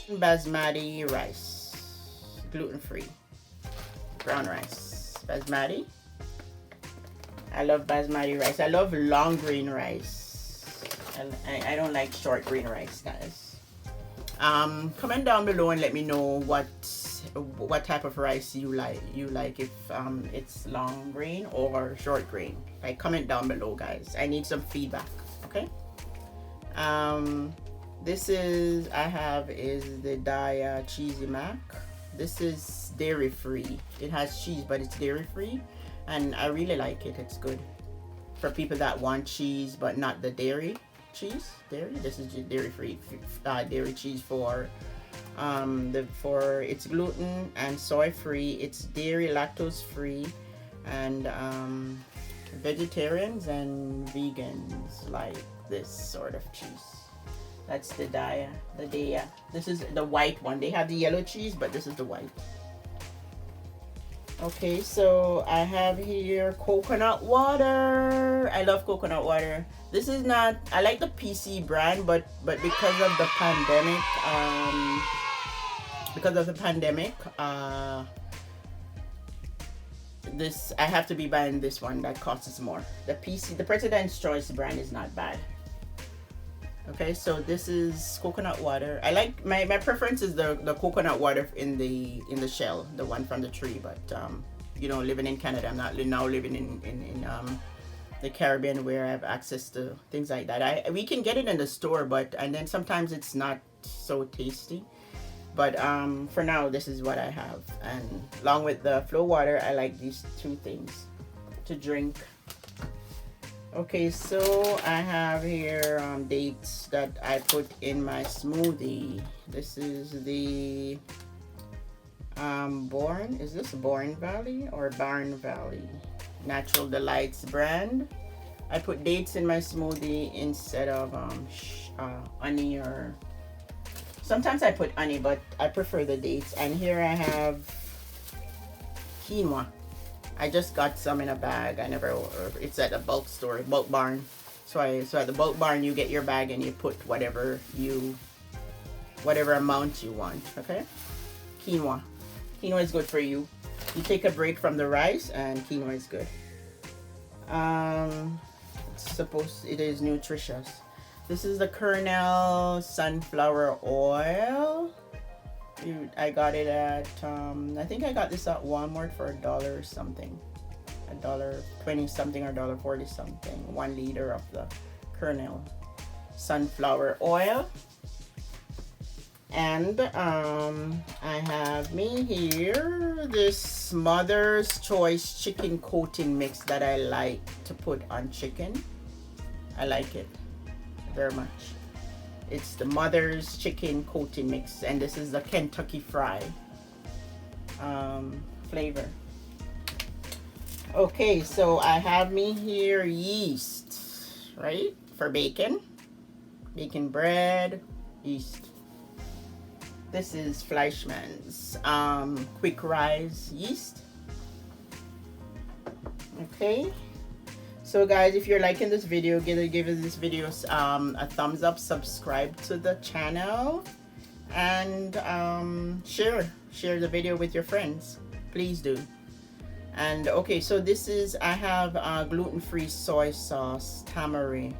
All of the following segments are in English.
Basmati rice, gluten-free brown rice. Basmati. I love basmati rice. I love long grain rice. I don't like short grain rice, guys. Comment down below and let me know what type of rice you like. If it's long grain or short grain. Like, comment down below, guys. I need some feedback. Okay. This is the Daiya Cheesy Mac. This is dairy free. It has cheese, but it's dairy free, and I really like it. It's good for people that want cheese but not the dairy cheese. This is dairy free dairy cheese for it's gluten and soy free. It's dairy lactose free, and vegetarians and vegans like this sort of cheese. That's the Daiya. This is the white one. They have the yellow cheese, but this is the white. Okay, so I have here coconut water. I love coconut water. This is not, I like the PC brand, but because of the pandemic, this, I have to be buying this one that costs more. The President's Choice brand is not bad. Okay, so this is coconut water. I like my preference is the coconut water in the shell, the one from the tree. But you know, living in Canada, I'm not now living in the Caribbean where I have access to things like that. We can get it in the store, and then sometimes it's not so tasty. But for now, this is what I have, and along with the flow water, I like these two things to drink. Okay, so I have here dates that I put in my smoothie. This is the is this Born Valley or Barn Valley Natural Delights brand. I put dates in my smoothie instead of honey, or sometimes I put honey, but I prefer the dates. And here I have quinoa. I just got some in a bag. It's at a bulk store, bulk barn. So at the bulk barn, you get your bag and you put whatever amount you want. Okay, quinoa is good for you. You take a break from the rice, and quinoa is good. It is nutritious. This is the Kernel sunflower oil. I got it at I think I got this at Walmart for $1 something, $1.20 something or $1.40 something. 1 liter of the Kernel sunflower oil. And I have me here this Mother's Choice chicken coating mix that I like to put on chicken. I like it very much. It's the Mother's chicken coating mix, and this is the Kentucky Fry flavor. Okay, so I have me here yeast, right, for bacon bread, yeast. This is Fleischmann's quick rise yeast. Okay. So guys, if you're liking this video, give this video a thumbs up, subscribe to the channel, and share the video with your friends. Please do. And okay, so I have gluten-free soy sauce, tamari.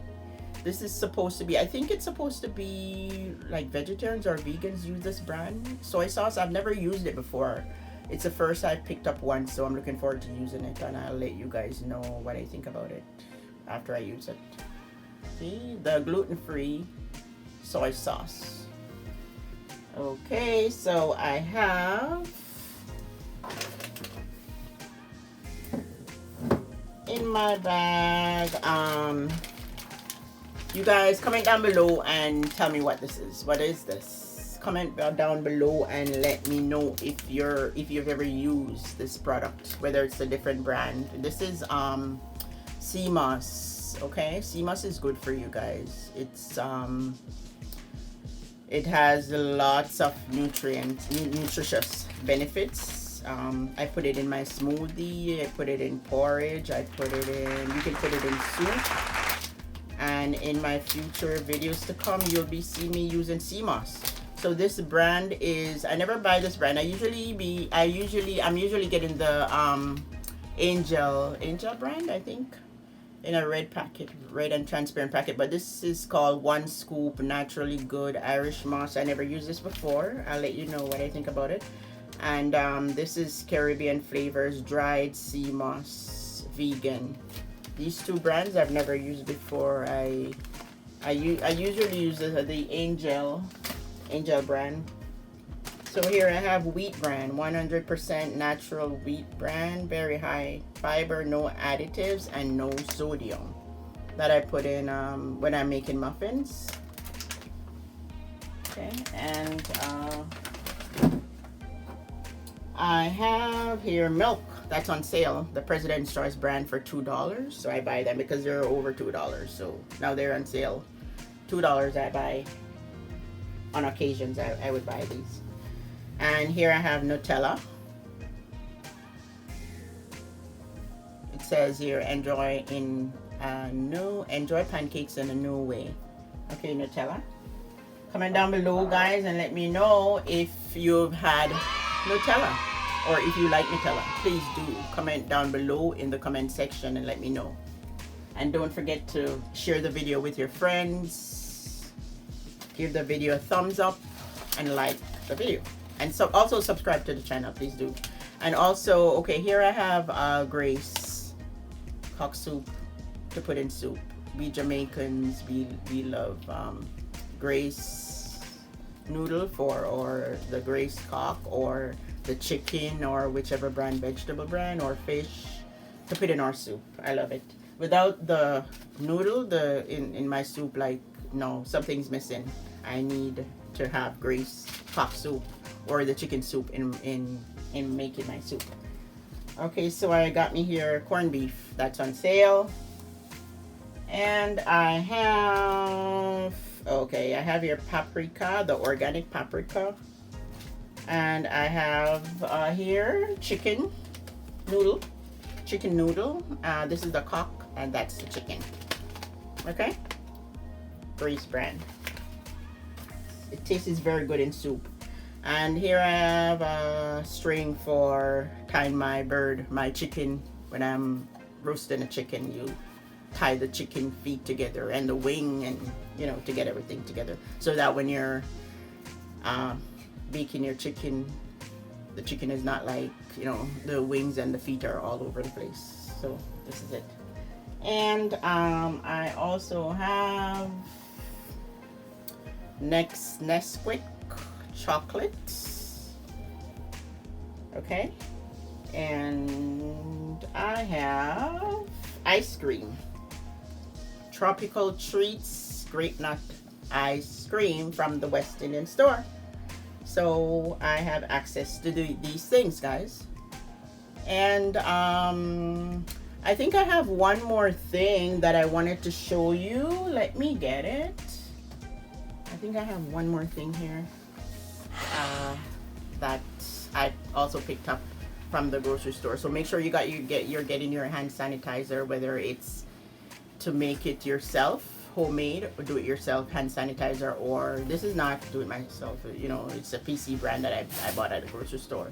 This is supposed to be, I think it's supposed to be like vegetarians or vegans use this brand soy sauce. I've never used it before. It's the first I picked up one, so I'm looking forward to using it, and I'll let you guys know what I think about it after I use it. See, the gluten-free soy sauce. Okay, so I have in my bag, you guys comment down below and tell me what this is. What is this? Comment down below and let me know if you've ever used this product, whether it's a different brand. This is sea moss. Okay, sea moss is good for you guys. It's it has lots of nutritious benefits. I put it in my smoothie, I put it in porridge, you can put it in soup, and in my future videos to come, you'll be seeing me using sea moss. So this brand is, I never buy this brand. I'm usually getting the Angel brand, I think, in a red packet, red and transparent packet. But this is called One Scoop Naturally Good Irish Moss. I never used this before. I'll let you know what I think about it. And this is Caribbean Flavors Dried Sea Moss Vegan. These two brands I've never used before. I usually use the Angel brand. So here I have wheat brand, 100% natural wheat brand, very high fiber, no additives, and no sodium, that I put in when I'm making muffins. Okay, and I have here milk that's on sale, the President's Choice brand, for $2. So I buy them because they're over $2. So now they're on sale, $2. I buy on occasions. I would buy these. And here I have Nutella. It says here, enjoy pancakes in a new way. Okay, Nutella. Comment down below, guys, and let me know if you've had Nutella or if you like Nutella. Please do comment down below in the comment section and let me know. And don't forget to share the video with your friends. Give the video a thumbs up and like the video. And so also subscribe to the channel, please do. And also, okay, here I have Grace cock soup to put in soup. We Jamaicans, we love Grace noodle or the Grace cock or the chicken or whichever brand, vegetable brand or fish, to put in our soup. I love it. Without the noodle, in my soup, like, no, something's missing. I need to have Grace cock soup or the chicken soup in making my soup. Okay, so I got me here corned beef that's on sale. And I have here paprika, the organic paprika. And I have here chicken noodle. This is the cock and that's the chicken. Okay? Grace brand. It tastes very good in soup. And here I have a string for tying my chicken. When I'm roasting a chicken, you tie the chicken feet together and the wing, and to get everything together, so that when you're baking your chicken, the chicken is not like, the wings and the feet are all over the place. So this is it. And I also have Nesquik chocolates. Okay, and I have ice cream, Tropical Treats Grape Nut ice cream from the West Indian store. So I have access to these things, guys. And I think I have one more thing that I wanted to show you. Let me get it. I think I have one more thing here that I also picked up from the grocery store. So make sure you're getting your hand sanitizer, whether it's to make it yourself, homemade, or do it yourself hand sanitizer, or this is not do it myself. It's a PC brand that I bought at the grocery store.